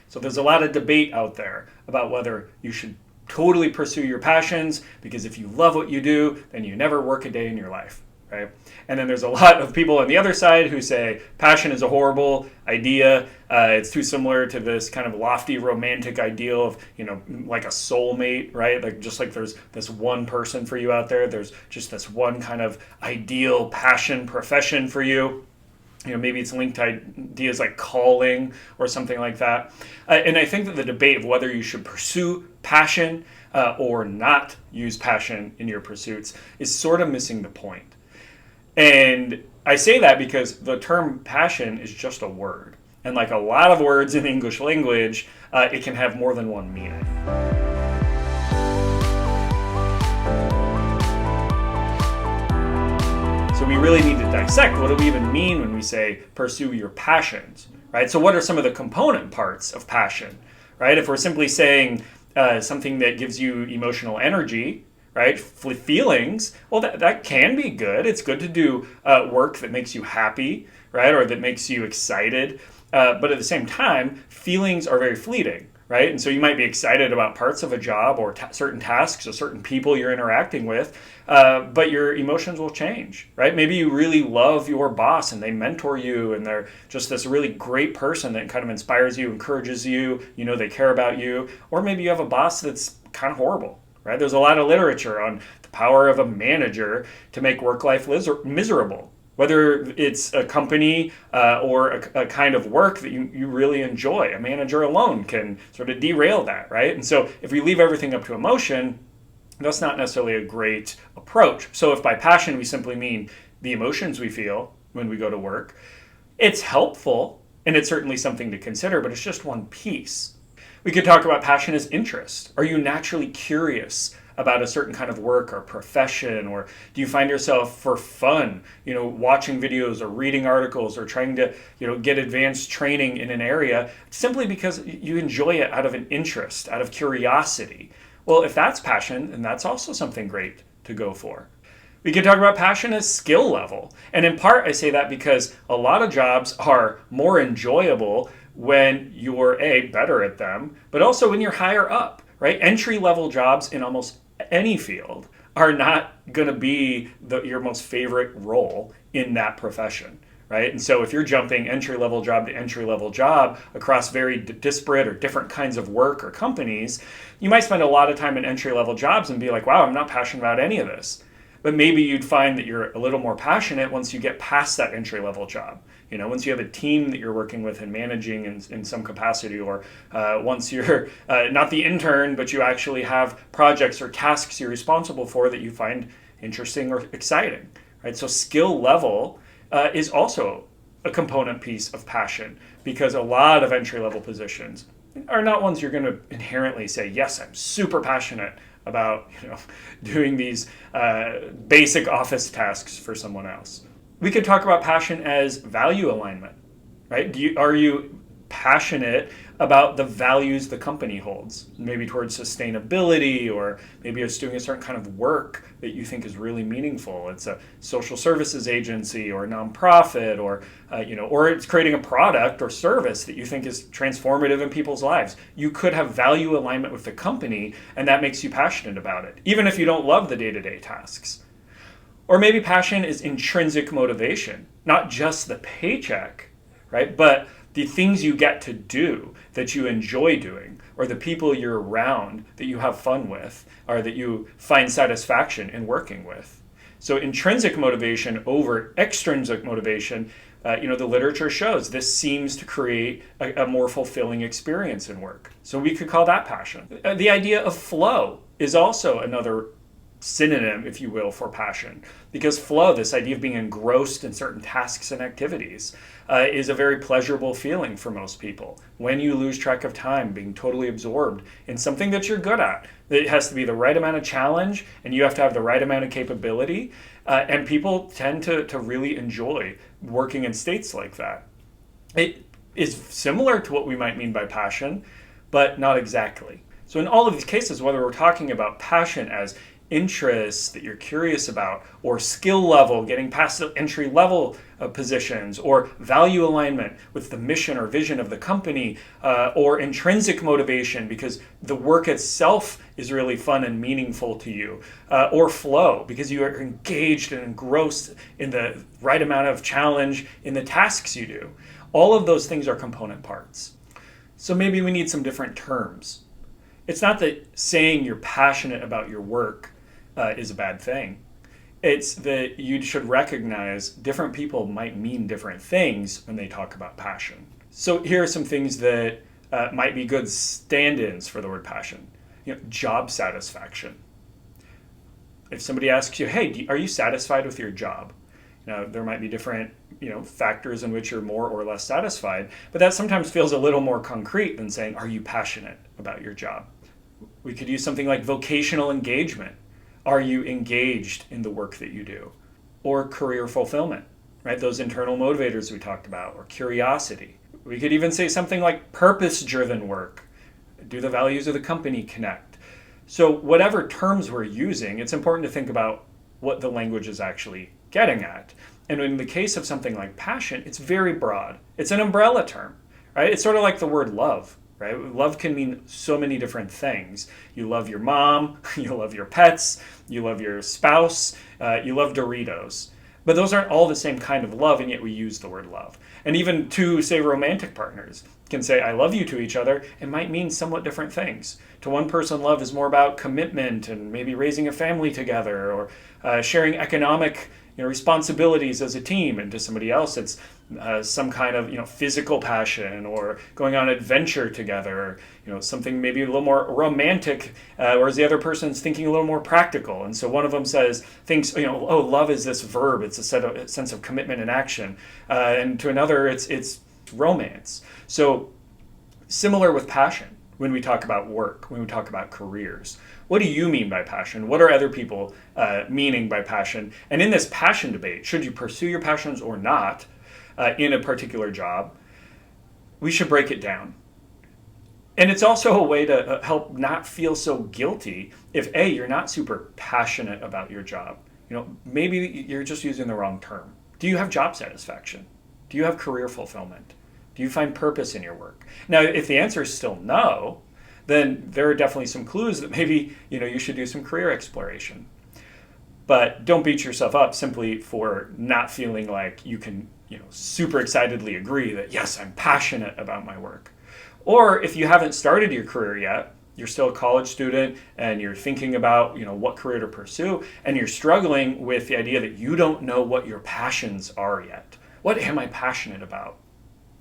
So there's a lot of debate out there about whether you should totally pursue your passions, because if you love what you do, then you never work a day in your life, right? And then there's a lot of people on the other side who say passion is a horrible idea. It's too similar to this kind of lofty romantic ideal of, like a soulmate, right? Like just like there's this one person for you out there, there's just this one kind of ideal passion profession for you. Maybe it's linked to ideas like calling or something like that. And I think that the debate of whether you should pursue passion or not use passion in your pursuits is sort of missing the point. And I say that because the term passion is just a word. And like a lot of words in the English language, it can have more than one meaning. So we really need to dissect, what do we even mean when we say pursue your passions, right? So what are some of the component parts of passion, right? If we're simply saying something that gives you emotional energy, right, feelings, well, that can be good. It's good to do work that makes you happy, right, or that makes you excited. But at the same time, feelings are very fleeting, right? And so you might be excited about parts of a job or certain tasks or certain people you're interacting with, but your emotions will change, right? Maybe you really love your boss and they mentor you and they're just this really great person that kind of inspires you, encourages you, they care about you. Or maybe you have a boss that's kind of horrible, right? There's a lot of literature on the power of a manager to make work-life miserable. Whether it's a company or a kind of work that you really enjoy, a manager alone can sort of derail that, right? And so if we leave everything up to emotion, that's not necessarily a great approach. So if by passion we simply mean the emotions we feel when we go to work, it's helpful and it's certainly something to consider, but it's just one piece. We could talk about passion as interest. Are you naturally curious about a certain kind of work or profession, or do you find yourself for fun, watching videos or reading articles or trying to, get advanced training in an area simply because you enjoy it out of an interest, out of curiosity? Well, if that's passion, then that's also something great to go for. We can talk about passion as skill level. And in part, I say that because a lot of jobs are more enjoyable when you're better at them, but also when you're higher up, right? Entry-level jobs in almost any field are not going to be your most favorite role in that profession, right? And so if you're jumping entry-level job to entry-level job across very disparate or different kinds of work or companies, you might spend a lot of time in entry-level jobs and be like, wow, I'm not passionate about any of this. But maybe you'd find that you're a little more passionate once you get past that entry-level job. Once you have a team that you're working with and managing in some capacity, or once you're not the intern, but you actually have projects or tasks you're responsible for that you find interesting or exciting, right? So skill level is also a component piece of passion, because a lot of entry-level positions are not ones you're going to inherently say, yes, I'm super passionate about doing these basic office tasks for someone else. We could talk about passion as value alignment, right? Are you passionate about the values the company holds, maybe towards sustainability, or maybe it's doing a certain kind of work that you think is really meaningful? It's a social services agency or a nonprofit, or or it's creating a product or service that you think is transformative in people's lives. You could have value alignment with the company, and that makes you passionate about it, even if you don't love the day-to-day tasks. Or maybe passion is intrinsic motivation, not just the paycheck, right? But the things you get to do that you enjoy doing, or the people you're around that you have fun with, or that you find satisfaction in working with. So intrinsic motivation over extrinsic motivation, the literature shows this seems to create a more fulfilling experience in work. So we could call that passion. The idea of flow is also another synonym, if you will, for passion, because flow, this idea of being engrossed in certain tasks and activities, is a very pleasurable feeling for most people. When you lose track of time, being totally absorbed in something that you're good at, it has to be the right amount of challenge, and you have to have the right amount of capability, and people tend to really enjoy working in states like that. It is similar to what we might mean by passion, but not exactly. So in all of these cases, whether we're talking about passion as interests that you're curious about, or skill level, getting past the entry level positions, or value alignment with the mission or vision of the company, or intrinsic motivation because the work itself is really fun and meaningful to you, or flow because you are engaged and engrossed in the right amount of challenge in the tasks you do. All of those things are component parts. So maybe we need some different terms. It's not that saying you're passionate about your work is a bad thing. It's that you should recognize different people might mean different things when they talk about passion. So here are some things that might be good stand-ins for the word passion. Job satisfaction. If somebody asks you, hey, are you satisfied with your job? There might be different factors in which you're more or less satisfied, but that sometimes feels a little more concrete than saying, are you passionate about your job? We could use something like vocational engagement. Are you engaged in the work that you do? Or career fulfillment, right? Those internal motivators we talked about, or curiosity. We could even say something like purpose-driven work. Do the values of the company connect? So whatever terms we're using, it's important to think about what the language is actually getting at. And in the case of something like passion, it's very broad. It's an umbrella term, right? It's sort of like the word love. Right? Love can mean so many different things. You love your mom, you love your pets, you love your spouse, you love Doritos. But those aren't all the same kind of love, and yet we use the word love. And even two, say, romantic partners can say, I love you to each other, and might mean somewhat different things. To one person, love is more about commitment and maybe raising a family together, or sharing economic responsibilities as a team, and to somebody else it's some kind of physical passion, or going on adventure together, something maybe a little more romantic, whereas the other person's thinking a little more practical. And so one of them thinks oh, love is this verb, it's a sense of commitment and action, and to another it's romance. So similar with passion. When we talk about work, when we talk about careers, what do you mean by passion? What are other people meaning by passion? And in this passion debate, should you pursue your passions or not in a particular job, we should break it down. And it's also a way to help not feel so guilty if A, you're not super passionate about your job. Maybe you're just using the wrong term. Do you have job satisfaction? Do you have career fulfillment? Do you find purpose in your work? Now, if the answer is still no, then there are definitely some clues that maybe you should do some career exploration. But don't beat yourself up simply for not feeling like you can super excitedly agree that, yes, I'm passionate about my work. Or if you haven't started your career yet, you're still a college student and you're thinking about what career to pursue, and you're struggling with the idea that you don't know what your passions are yet. What am I passionate about?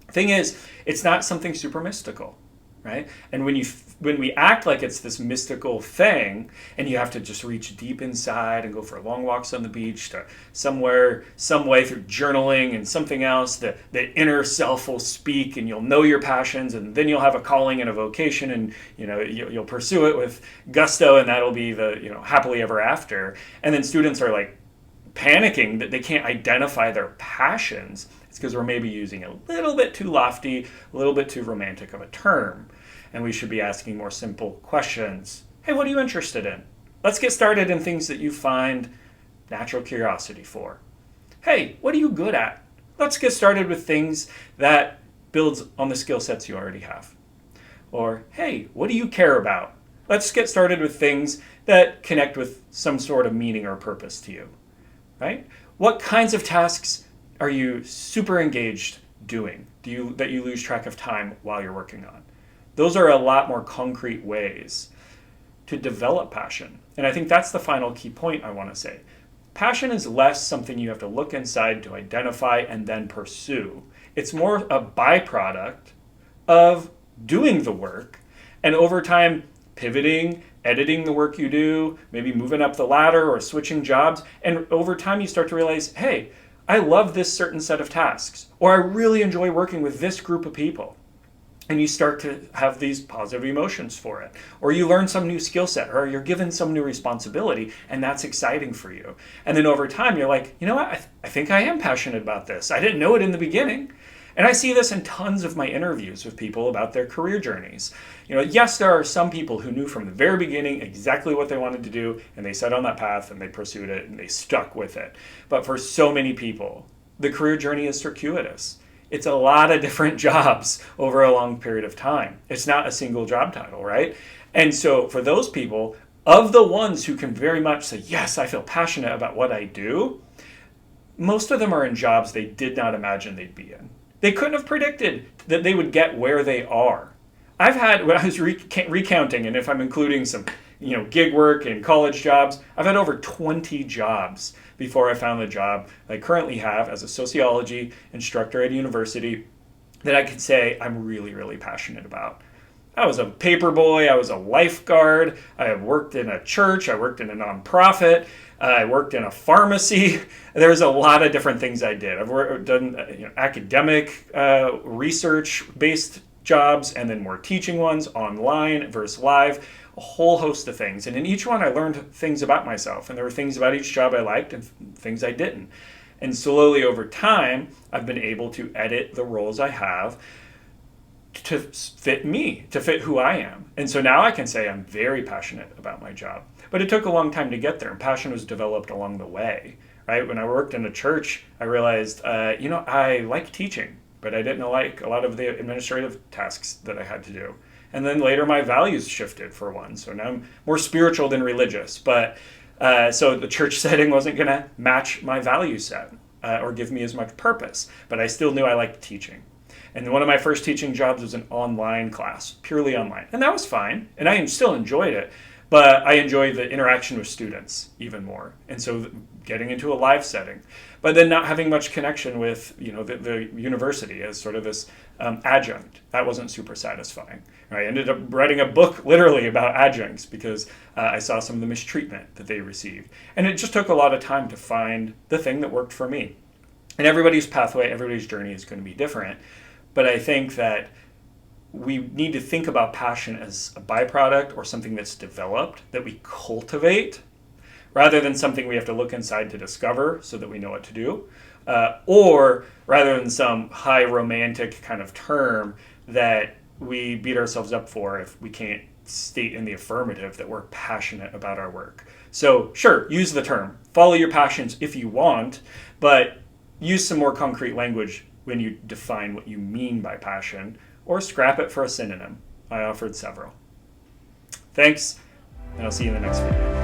Thing is, it's not something super mystical, right? And when we act like it's this mystical thing, and you have to just reach deep inside and go for long walks on the beach to somewhere, some way through journaling and something else, the inner self will speak, and you'll know your passions, and then you'll have a calling and a vocation, and you'll pursue it with gusto, and that'll be the happily ever after. And then students are like panicking that they can't identify their passions. It's because we're maybe using a little bit too lofty, a little bit too romantic of a term. And we should be asking more simple questions. Hey, what are you interested in? Let's get started in things that you find natural curiosity for. Hey, what are you good at? Let's get started with things that builds on the skill sets you already have. Or, hey, what do you care about? Let's get started with things that connect with some sort of meaning or purpose to you, right? What kinds of tasks are you super engaged doing that you lose track of time while you're working on? Those are a lot more concrete ways to develop passion. And I think that's the final key point I want to say. Passion is less something you have to look inside to identify and then pursue. It's more a byproduct of doing the work, and over time pivoting, editing the work you do, maybe moving up the ladder or switching jobs. And over time you start to realize, hey, I love this certain set of tasks, or I really enjoy working with this group of people. And you start to have these positive emotions for it. Or you learn some new skill set, or you're given some new responsibility, and that's exciting for you. And then over time, you're like, you know what, I think I am passionate about this. I didn't know it in the beginning. And I see this in tons of my interviews with people about their career journeys. Yes, there are some people who knew from the very beginning exactly what they wanted to do, and they set on that path and they pursued it and they stuck with it. But for so many people, the career journey is circuitous. It's a lot of different jobs over a long period of time. It's not a single job title, right? And so for those people, of the ones who can very much say, yes, I feel passionate about what I do, most of them are in jobs they did not imagine they'd be in. They couldn't have predicted that they would get where they are. I've had, when I was recounting, and if I'm including some gig work and college jobs, I've had over 20 jobs before I found the job I currently have as a sociology instructor at a university that I could say I'm really, really passionate about. I was a paper boy, I was a lifeguard, I have worked in a church, I worked in a nonprofit, I worked in a pharmacy. There's a lot of different things I did. I've done academic research-based jobs, and then more teaching ones, online versus live, a whole host of things. And in each one I learned things about myself, and there were things about each job I liked and things I didn't. And slowly over time, I've been able to edit the roles I have to fit me, to fit who I am. And so now I can say I'm very passionate about my job. But it took a long time to get there, and passion was developed along the way, right? When I worked in a church, I realized, I like teaching, but I didn't like a lot of the administrative tasks that I had to do. And then later my values shifted, for one. So now I'm more spiritual than religious. But so the church setting wasn't going to match my value set or give me as much purpose. But I still knew I liked teaching. And one of my first teaching jobs was an online class, purely online. And that was fine. And I still enjoyed it. But I enjoy the interaction with students even more. And so getting into a live setting, but then not having much connection with the university as sort of this adjunct. That wasn't super satisfying. I ended up writing a book literally about adjuncts because I saw some of the mistreatment that they received. And it just took a lot of time to find the thing that worked for me. And everybody's pathway, everybody's journey is going to be different. But I think that we need to think about passion as a byproduct or something that's developed, that we cultivate, rather than something we have to look inside to discover so that we know what to do, or rather than some high romantic kind of term that we beat ourselves up for if we can't state in the affirmative that we're passionate about our work. So sure, use the term, follow your passions if you want, but use some more concrete language when you define what you mean by passion, or scrap it for a synonym. I offered several. Thanks, and I'll see you in the next video.